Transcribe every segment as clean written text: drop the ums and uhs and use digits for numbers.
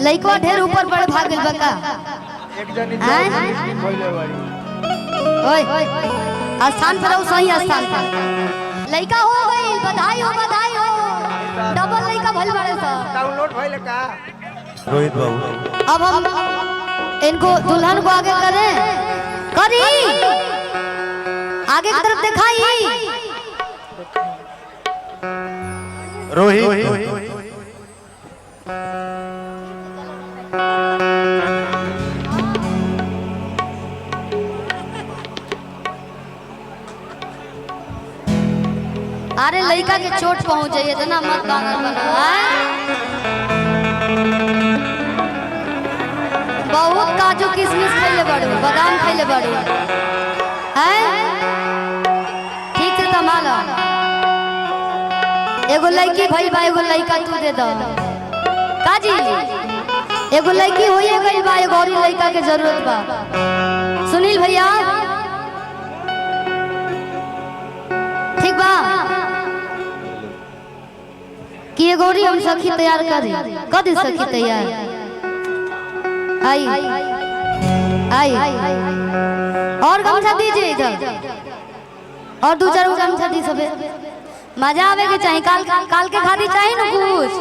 लइका ढेर ऊपर बड़ भाग गेल बका एक जनी पहले बारी ओए स्थान पर रहो, सही स्थान पर लइका हो गई। बधाई हो डबल लइका भइल बारे सा डाउनलोड भइले का रोहित बाबू। अब हम इनको दुल्हन को आगे करें, करी आगे की तरफ दिखाई। रोहित अरे लड़का के चोट पहुंच जाइए तो ना मत बहुत काजू किशमिश खैले बड़ू, बादाम खैले बड़ू हैं। ठीक से संभालो। एगो लड़की भइल बा, एगो लड़का तू दे दो काजी। एगो लड़की होइए गइल बा, एगो और लड़का के जरूरत बा। सुनील भैया ठीक बा कि एगो और हम सखी तैयार कर दे सखी तैयार। आई और गमछा दीजिए इधर, और दो चार गमछा दी सबे। मजा आवे के चाहिए, काल के खाती चाहिए ना, कुछ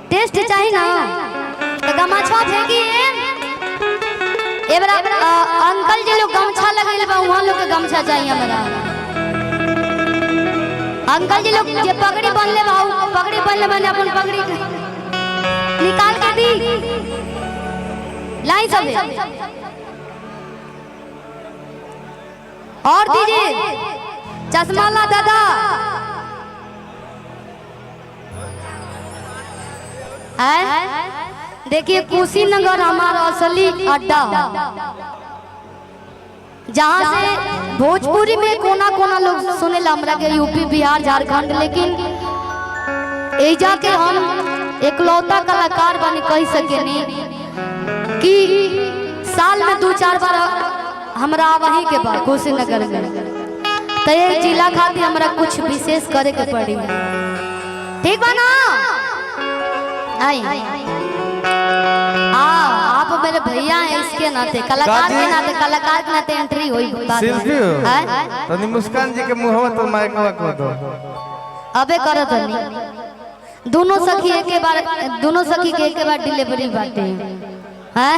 टेस्ट चाहिए ना। तो गमछा फेंकी एबरा अंकल जी लोग गमछा लगेले बा, वहां लोग के गमछा चाहिए हमरा। अंकल जी लोग जे पगड़ी बनले बा, पगड़ी बनले मैंने अपन पगड़ी निकाल के दी लाई सब और दीजिए चश्मा ला दादा। देखिए कुशीनगर हमारा असली अड्डा, जहाँ से भोजपुरी में कोना कोना लोग सुने ला हमरा के, यूपी बिहार झारखंड, लेकिन एजा के हम एकलौता कलाकार बने कह सके नहीं कि साल में 2-4 बार हमरा वहीं के बाद कुशीनगर में। तो ये जिला खातिर हमरा कुछ विशेष करे के पड़ी। ठीक बा ना? आई आप मेरे भैया हैं, इसके नाते कलाकार के नाते, कलाकार के नाते एंट्री हुई बात है। तो मुस्कान जी के मुंहवा तो माइकवा को दो अबे करो तो नहीं। दोनों सखी के एक बार डिलीवरी बाटे हैं।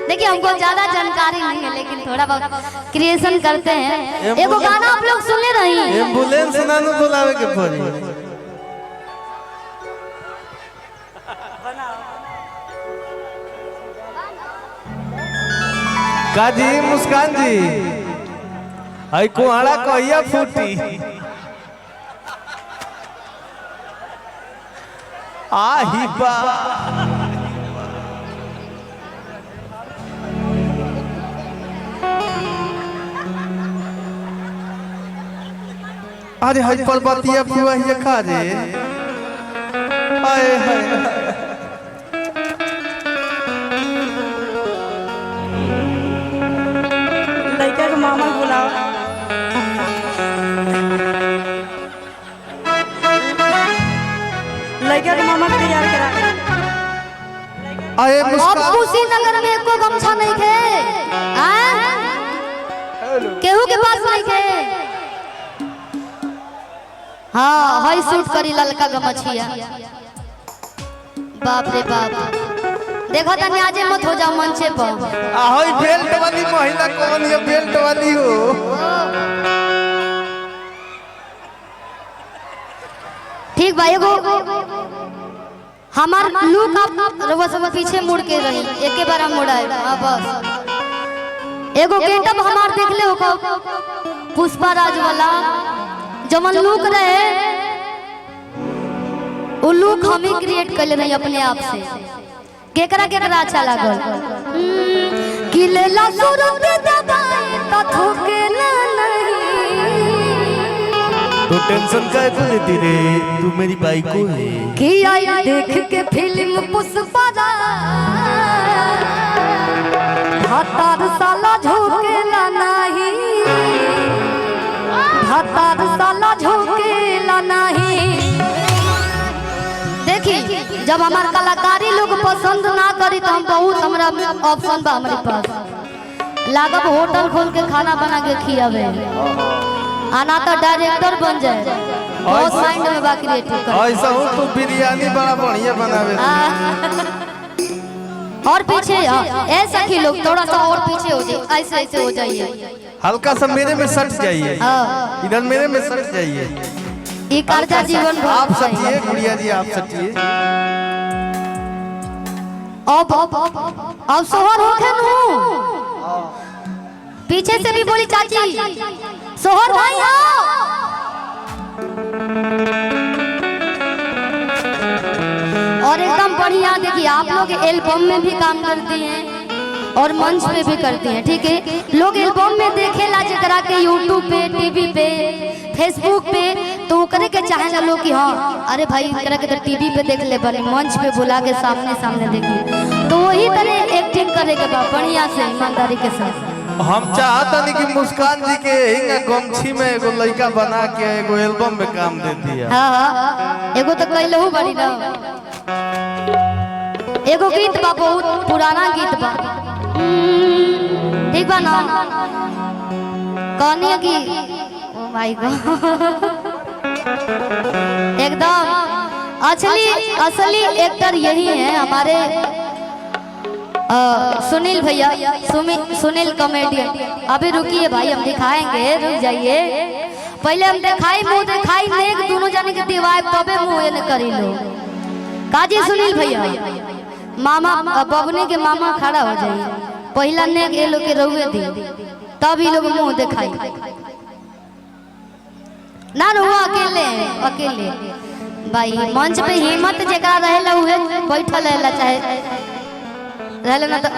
देखिए हमको ज्यादा जानकारी नहीं है, लेकिन थोड़ा बहुत क्रिएशन करते हैं। एगो गाना आप लोग सुन ले रही हैं, एम्बुलेंस ना नु बुलावे के पड़ी। काजी मुस्कान जी आई कुआड़ा कहिया फूटी आही बा। अरे हज पर बतिया फुआ ही खा रे। हाय हाय लड़का के मामा बुलाओ। लड़का के मामा के तैयार करा। अरे अब कुशीनगर में एको गमछा नहीं थे, केहू के पास नहीं थे। हाँ हाई सूट करी ललका गमछिया। बाप रे बाप, देखो तनी आजे मत हो जाओ मंचे पर। ahoy बेल्ट वाली महिला कौन है? बेल्ट वाली हो। ठीक भाई, एगो हमार लुक आप रउआ सब पीछे मुड़ के रही, एके बार हम मुड़ाए। हां बस एगो गेटअप हमार देख ले हो, पुष्पा राज वाला जमन लुक रहे, वो लुक हम ही क्रिएट कर ले रही अपने आप से। केकरा केकरा अच्छा लागल कि लेला सूरत दबाए तो ठोकेला नहीं। तो टेंशन का तू लेती रे, तू मेरी बाइक को है कि आई देख के फिल्म पुष्पा हतार साला झोकेला नहीं, हतार साला झोकेला नहीं। देखी जब हमार कलाकारी लोग पसंद ना करी तो हम बहुत हमरा ऑप्शन बा हमारे पास। लागब होटल खोल के खाना बना के खियावे, आना तो डायरेक्टर बन जाए। बहुत माइंड में बा क्रिएटिव कर। ऐसा हो तो बिरयानी बड़ा बढ़िया बनावे। और पीछे ऐसा कि लोग थोड़ा सा और पीछे हो जाए, ऐसे ऐसे हो जाइए, हल्का सा मेरे में सट जाइए, इधर मेरे में सट जाइए। ये कर्जा जीवन भर आप सटिए गुड़िया जी, आप सटिए। अब सोहर होखे नु, पीछे से भी बोली चाची सोहर भाई आओ। और एकदम बढ़िया देखिए, आप लोग एल्बम में भी काम करती हैं और मंच पे भी करती हैं, ठीक है। लोग एल्बम में देखेला जरा के यूट्यूब पे, टीवी पे, फेसबुक पे, तो करे के चाहेला लोग कि हाँ अरे भाई करा के तो टीवी पे देख ले बने, मंच पे बुला के सामने सामने देखिए। तो वही तरह एक्टिंग करे के बाद बढ़िया से ईमानदारी के साथ। हम चाहता नहीं कि मुस्कान जी के हिंगा गमछी में एगो लड़का बना के एगो एल्बम में काम देती है। हाँ एगो तो कैलहू बड़ी ना, एगो गीत बा बहुत पुराना गीत बा, ठीक बा ना, कहनी कि ओ माय गॉड एकदम असली एक्टर यही है हमारे सुनील भैया, सुनील कॉमेडियन। अभी रुकिए भाई, हम दिखाएंगे, रुक जाइए। पहले हम दिखाई मुंह दिखाई नेक दोनों जाने के दिवाए तबे मुंह ने करी लो। काजी सुनील भैया मामा बबनी के मामा खड़ा हो जाइए, पहला नेक ये लोग के रहुए दी तब ही लोग मुंह दिखाई ना रहुआ अकेले भाई। मंच पे हिम्मत जगह रहेला उहे बैठल रहेला, चाहे रहले ना तो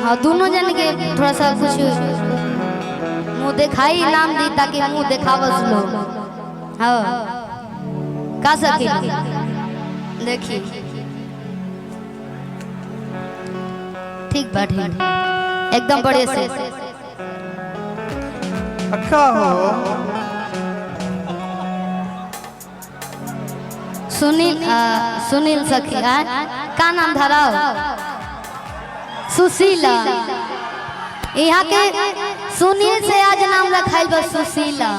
हाँ दोनों जन के थोड़ा सा कुछ मुंह दिखाई नाम दी ताकि मुंह दिखावस लोग। हाँ का सके देखिए, ठीक बा, ठीक एकदम बड़े से अच्छा हो। सुनील सखी का नाम धराओ? सुशीला। यहाँ के सुनील से आज नाम रखाइल बस सुशीला।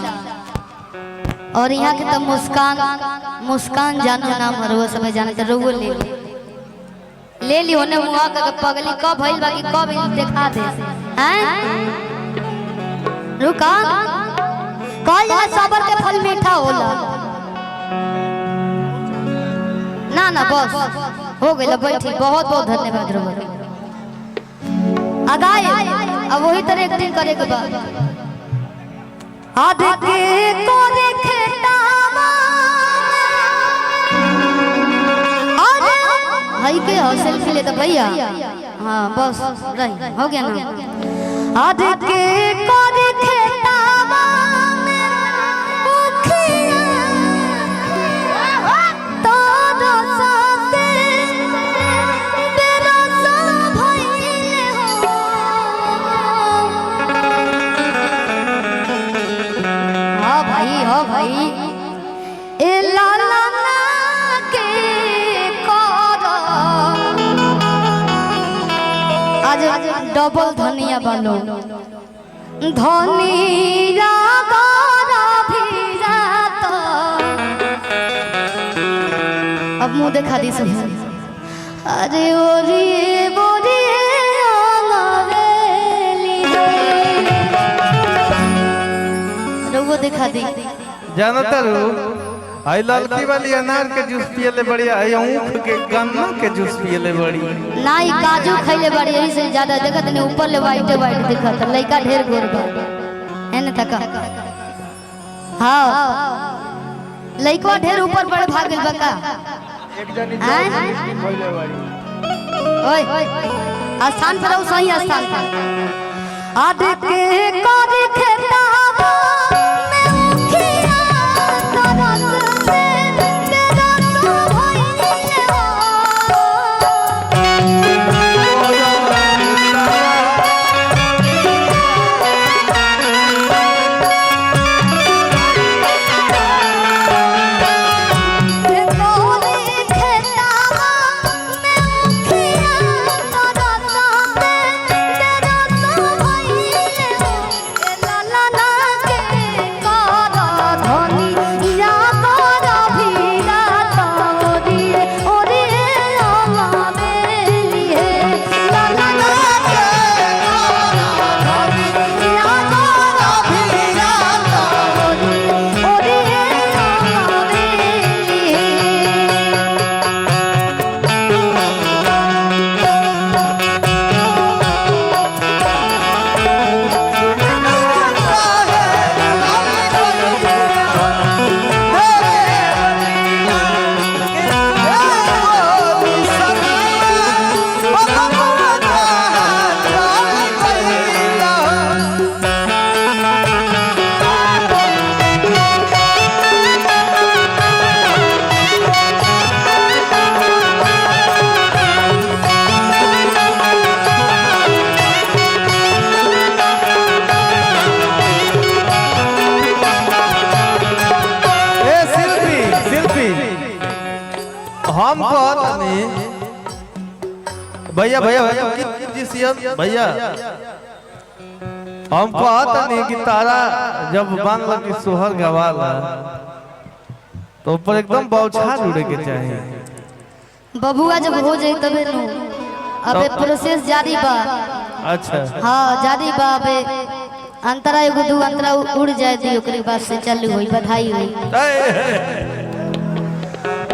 और यहाँ के तो मुस्कान जानो नाम हरो समय जानते रहुओ ले ली होने मुआ का पगली कब भइल बाकी कब दिखा दे हैं। रुका कल जला सबर के फल मीठा होला ना बस हो गई बैठी। बहुत बहुत धन्यवाद रहुआ। अगाए अब वही तरह एक्टिंग करे के बाद आधे के कोरे खेतावा अरे भाई के सेल्फी ले तो भैया। हाँ बस रही हो गया ना। आधे के कोरे खेतावा भाई ए लाला के करो आज डबल धनिया बनो धनिया गाना भी जाता। अब मुंह दिखा दी सब। अरे ओरी बोरी वो दिखा दी जानता रू आई लड़की वाली अनार के जूस पिए ले बढ़िया, आई ऊख के गन्ना के जूस पिए ले बड़ी ना, ई काजू खइले बड़ी। यही से ज्यादा देखत नहीं, ऊपर ले वाइट दिखत, लइका ढेर गोर बा एने तक। हां लइका ढेर ऊपर बड़ भाग गेल बा का एक जनी खइले बड़ी। ओए स्थान पर रहो, सही स्थान पर। आधे के कोरी खेता भैया भैया भैया जी सीएम भैया हम कहता नहीं कि तारा जब मान लो कि सोहर गवाला तो ऊपर एकदम बौछार उड़े के चाहिए। बबुआ जब हो जाए तबे नु अबे प्रोसेस जारी बा। अच्छा हाँ जारी बा अबे अंतरा एगो दू अंतरा उड़ जाए दी ओकरे बाद से चालू होई बधाई होई।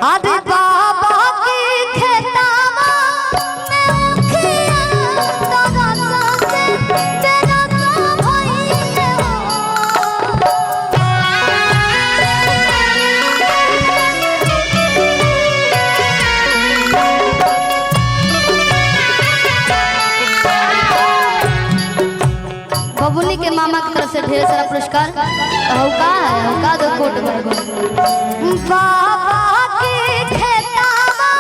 आदि बाबा की खेतावा में उखिया तोरा से तेरा तो भइले हो। बबुनी के मामा की तरफ से ढेर सारा पुरस्कार हौका है हौका दो कोट बाबा की खेतावा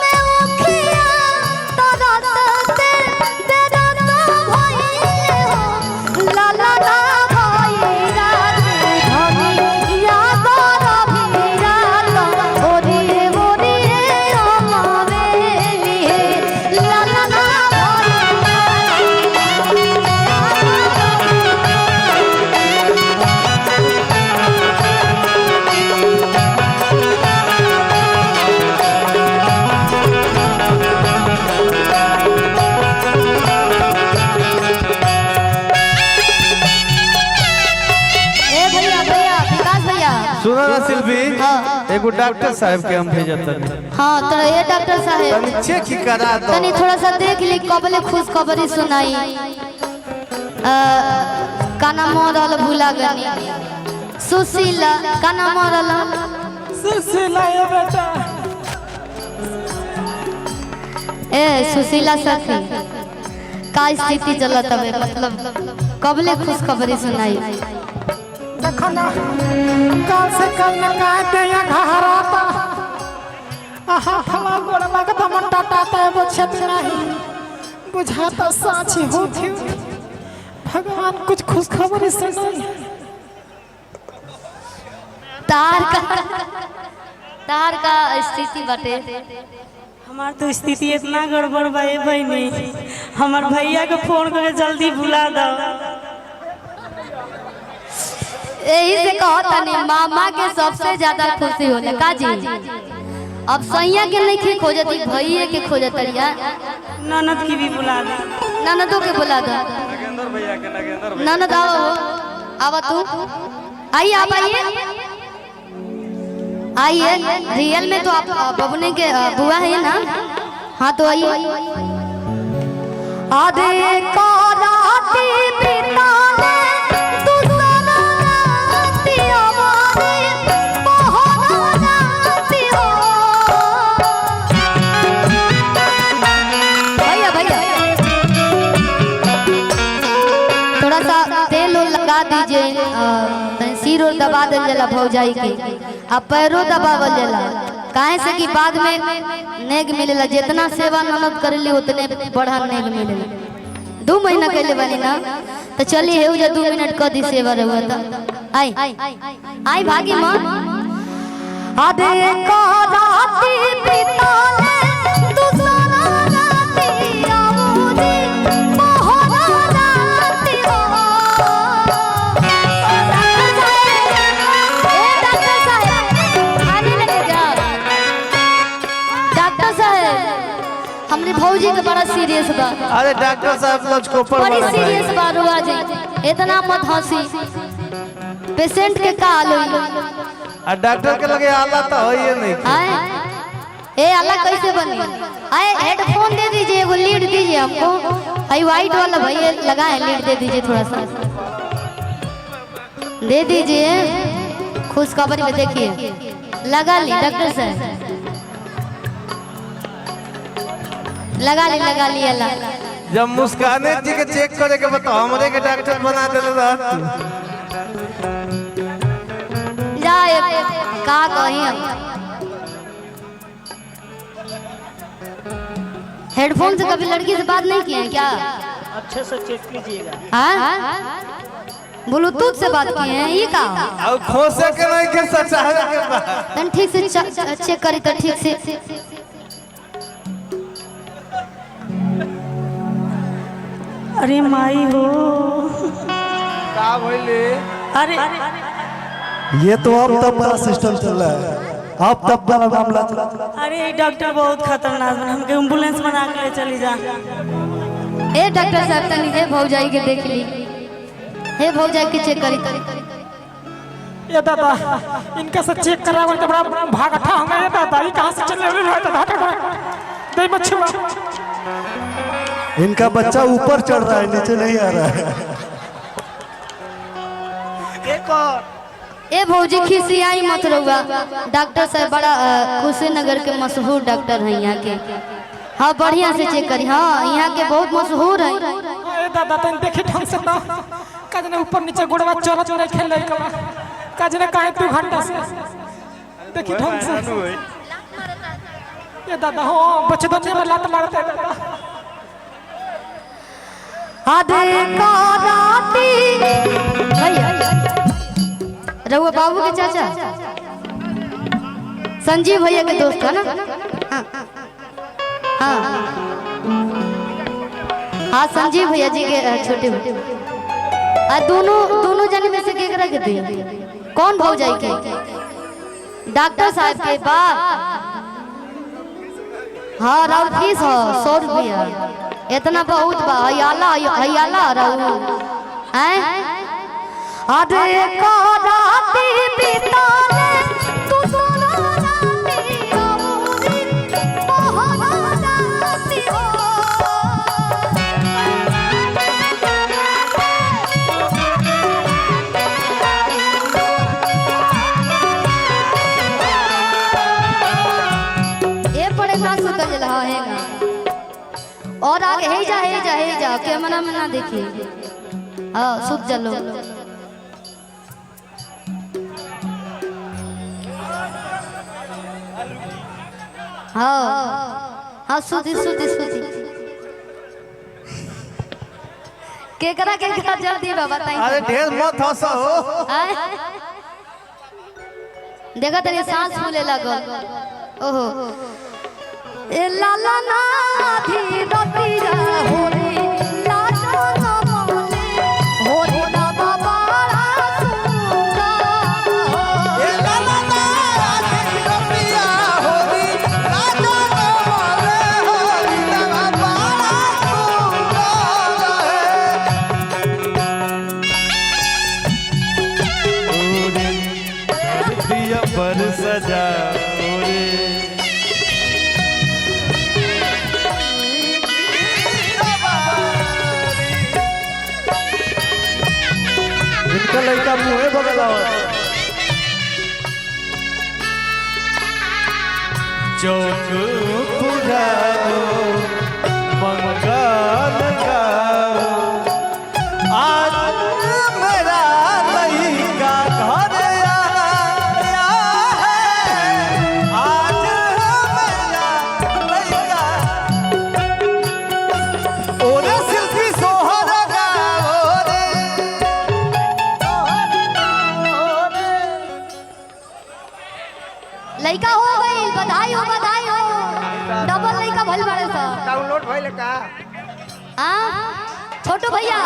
में उखिया तोरा से तेरा तो भइले हो। ला ला ला भइरा धनी याद रभिरा तो ओरी ओरी अमवेली ला ला ला सुना ना सिल्वी एगो डॉक्टर साहब के हम भेजत तनी। हाँ तो ये डॉक्टर साहब तनी चेक ही करा दो तनी थोड़ा सा देख ली कबले खुश खबरी सुनाई। काना मरल भूला गनी सुशीला काना मरल सुशीला ये बेटा ए सुशीला सखी का स्थिति चलत हवे मतलब कबले खुश खबरी सुनाई। देखो ना काल से कल न का दया घहराता आहा हमार गोड़वा के धमन टाटाता है वो छत नहीं बुझाता साची होती भगवान कुछ खुश खबर सुनाई। तार का स्थिति बाटे हमार तो स्थिति इतना गड़बड़ बा बहनी हमार भैया के फोन करके जल्दी बुला दो। यही से कहता नहीं मामा के सबसे ज्यादा खुशी होला का जी। अब सैया के नहीं खोजती भैया के खोजतरिया ननद की भी बुला दो। ननदों के बुला दो ननद आओ आवा तू आइए आप आइए रियल में तो आप बबुने के बुआ है ना। हाँ तो आइए आधे कालाती बिताने दीजिए सिर और दबा दल जला भौजाई के अब पैरों दबावल जला काहे से कि बाद में नेग मिलेला जितना सेवा ननद करेली उतने बढ़ा नेग मिलेला। 2 महीना कैले बानी ना तो चली है उजा 2 मिनट क दी सेवा रहुआ त आई आई भागी मां आधे का राती बिताले दूसरा राती आऊदी मोहरा राती हो। हमने भौजी के बड़ा सीरियस बा। अरे डॉक्टर साहब लचकोपर बड़ी सीरियस बा रुआ जी इतना मत हंसी पेशेंट के का हाल होई। आ डॉक्टर के लगे आला तो होइए नहीं आए ए आला कैसे बनी। आए हेडफोन दे दीजिए वो लीड दीजिए हमको भाई वाइट वाला भैया लगाए लीड दे दीजिए थोड़ा सा दे दीजिए खुश खबरी में देखिए लगा ली डॉक्टर साहब लगा ली अल्लाह। जब मुस्काने जी के चेक करे के बताओ हमरे के डॉक्टर बना देले रहत जाए का कहीं हम हेडफोन से कभी लड़की से बात नहीं किए हैं क्या। अच्छे से चेक कीजिएगा। हाँ ब्लूटूथ से बात किए हैं ये का अब खोसे के नहीं के सचावे के बा तन ठीक से चेक करी तो ठीक से अरे माई हो। का भइले? अरे ये तो अब तब बड़ा सिस्टम चल रहा है, अब तब बड़ा मामला चल रहा है। अरे डॉक्टर बहुत खतरनाक है, हमके एम्बुलेंस बना के ले चली जा। ए डॉक्टर साहब तनी हे भौजाई के देख ली, हे भौजाई के चेक करी। ये दादा इनका से चेक करावे तो बड़ा भागता होगा। ये दादा ये कहां से चले रे दादा दे बच्चा। इनका बच्चा ऊपर चढ़ रहा है, नीचे नहीं आ रहा है। एक और ए भौजी खिसियाई मत रहुआ, डॉक्टर साहब बड़ा कुशीनगर के मशहूर डॉक्टर हैं यहाँ के। हाँ बढ़िया से चेक करी, हाँ यहाँ के बहुत मशहूर है। ए दादा तन देखी ढंग से तो काजने ऊपर नीचे गुड़वा चलत नहीं खेल रही कबा काजने काहे 2 घंटा से देखी ढंग से। ये दादा हो बचदन में लात मारते दादा। आधे का राती भैया रहुआ बाबू के चाचा संजीव भैया के दोस्त है ना? हाँ हाँ संजीव भैया जी के छोटे भैया। दोनों जने में से केकरा के थे? कौन भौजाई के? डॉक्टर साहब के बाप। हाँ राउर फीस हो 100 रुपया, इतना बहुत बा। हयाला रहू हैं? आधे का राती बिताले तू सोना राती अमूरी मोहना राती हो। ये पड़े ना सुतल जला है और आगे हे जा कैमरा में ना देखिए। हाँ सुत चलो। हाँ सुती केकरा जल्दी बाबा ताई। अरे ढेर मत हंसो। देखा तेरी सांस फूले लगल। ओहो ए लाला ना धी रतिया हो रे लाला ना मोले हो रे ना बाबा सुगा। ए लाला ना धी रतिया हो रे लाला ना मोले हो रे ना बाबा सुगा। दिया पर सजा इनका लड़का मुँह बगला चौक पुरानो मंगल गाओ आज मेरा लड़का घर आया है। आज मेरा लड़का ओरे सिल्की सोहर गाओ रे। लइका हो गई, बधाई हो डबल लइका भइल बारे सा। डाउनलोड भइल का? हां छोटू भैया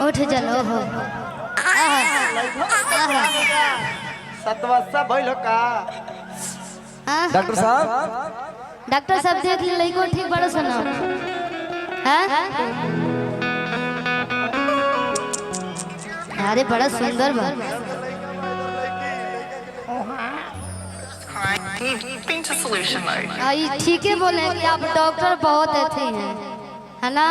उठ चलो हो। सतवस्सा भइल का? डॉक्टर साहब डॉक्टर साहब देख ले लइको ठीक बड़ा सुना हैं? अरे बड़ा सुंदर बा। Think to solution mode. ठीक है बोले कि आप डॉक्टर बहुत अच्छे हैं, है ना?